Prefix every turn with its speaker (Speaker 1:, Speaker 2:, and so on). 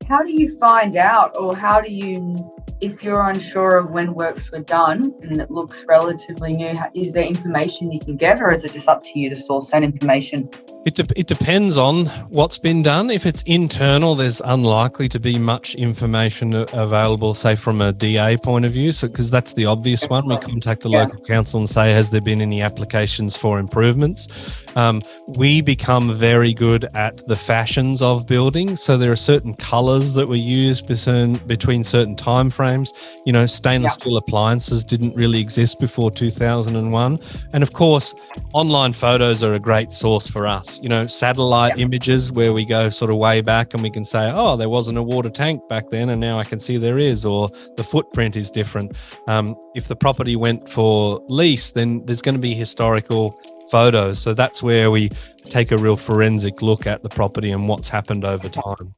Speaker 1: How do you find out, or how do you, if you're unsure of when works were done and it looks relatively new, is there information you can get, or is it just up to you to source that information?
Speaker 2: It depends on what's been done. If it's internal, there's unlikely to be much information available, say from a DA point of view. So, because that's the obvious one, we contact the local council and say, has there been any applications for improvements? We become very good at the fashions of buildings. So there are certain colours that we use between certain time frames. You know, stainless steel appliances didn't really exist before 2001. And of course, online photos are a great source for us. You know, satellite images where we go sort of way back and we can say, oh, there wasn't a water tank back then and now I can see there is, or the footprint is different. If the property went for lease, then there's going to be historical photos. So that's where we take a real forensic look at the property and what's happened over time.